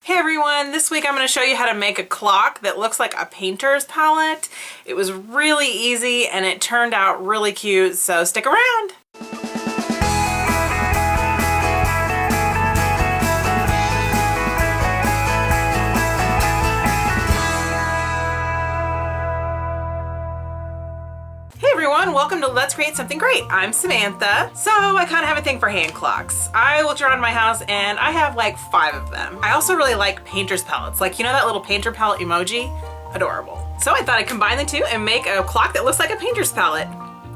Hey everyone, this week I'm going to show you how to make a clock that looks like a painter's palette. It was really easy and it turned out really cute, so stick around. Hey everyone, welcome to Let's Create Something Great. I'm Samantha. So I kind of have a thing for hand clocks. I looked around my house and I have like 5 of them. I also really like painter's palettes. Like, you know that little painter palette emoji? Adorable. So I thought I'd combine the two and make a clock that looks like a painter's palette.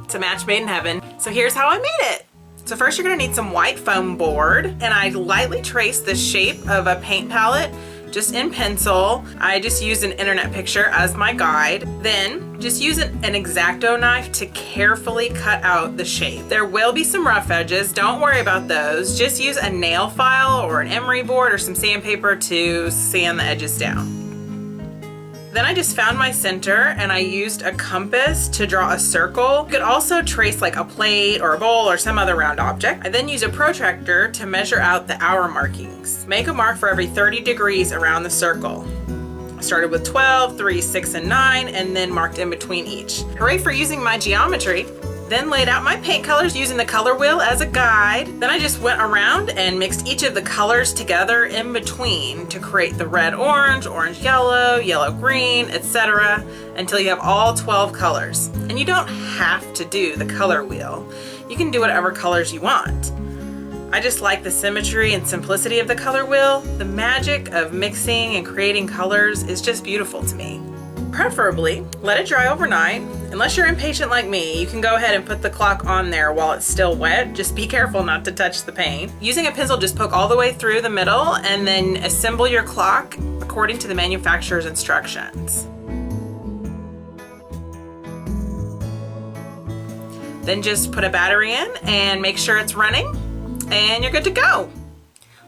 It's a match made in heaven. So here's how I made it. So first you're gonna need some white foam board, and I lightly traced the shape of a paint palette just in pencil. I just used an internet picture as my guide. Then just use an X-Acto knife to carefully cut out the shape. There will be some rough edges, don't worry about those. Just use a nail file or an emery board or some sandpaper to sand the edges down. Then I just found my center and I used a compass to draw a circle. You could also trace like a plate or a bowl or some other round object. I then used a protractor to measure out the hour markings. Make a mark for every 30 degrees around the circle. I started with 12, 3, 6, and 9, and then marked in between each. Hooray for using my geometry. Then laid out my paint colors using the color wheel as a guide. Then I just went around and mixed each of the colors together in between to create the red orange, orange yellow, yellow green, etc. until you have all 12 colors. And you don't have to do the color wheel. You can do whatever colors you want. I just like the symmetry and simplicity of the color wheel. The magic of mixing and creating colors is just beautiful to me. Preferably, let it dry overnight. Unless you're impatient like me, you can go ahead and put the clock on there while it's still wet. Just be careful not to touch the paint. Using a pencil, just poke all the way through the middle and then assemble your clock according to the manufacturer's instructions. Then just put a battery in and make sure it's running and you're good to go.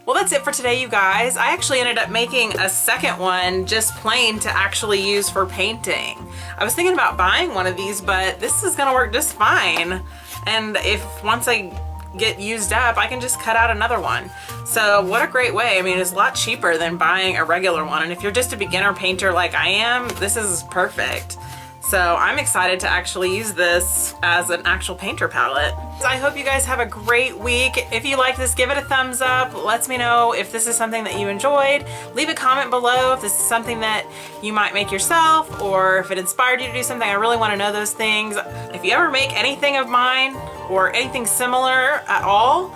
Well, that's it for today, you guys. I actually ended up making a second one just plain to actually use for painting. I was thinking about buying one of these, but this is gonna work just fine. And if once I get used up, I can just cut out another one. So what a great way. I mean, it's a lot cheaper than buying a regular one. And if you're just a beginner painter like I am, this is perfect. So I'm excited to actually use this as an actual painter palette. I hope you guys have a great week. If you like this, give it a thumbs up. Let me know if this is something that you enjoyed. Leave a comment below if this is something that you might make yourself or if it inspired you to do something. I really want to know those things. If you ever make anything of mine or anything similar at all,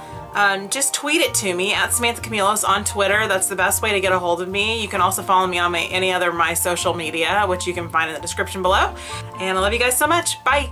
just tweet it to me at Samantha Camilos on Twitter. That's the best way to get a hold of me. You can also follow me on any other of my social media, which you can find in the description below. And I love you guys so much. Bye.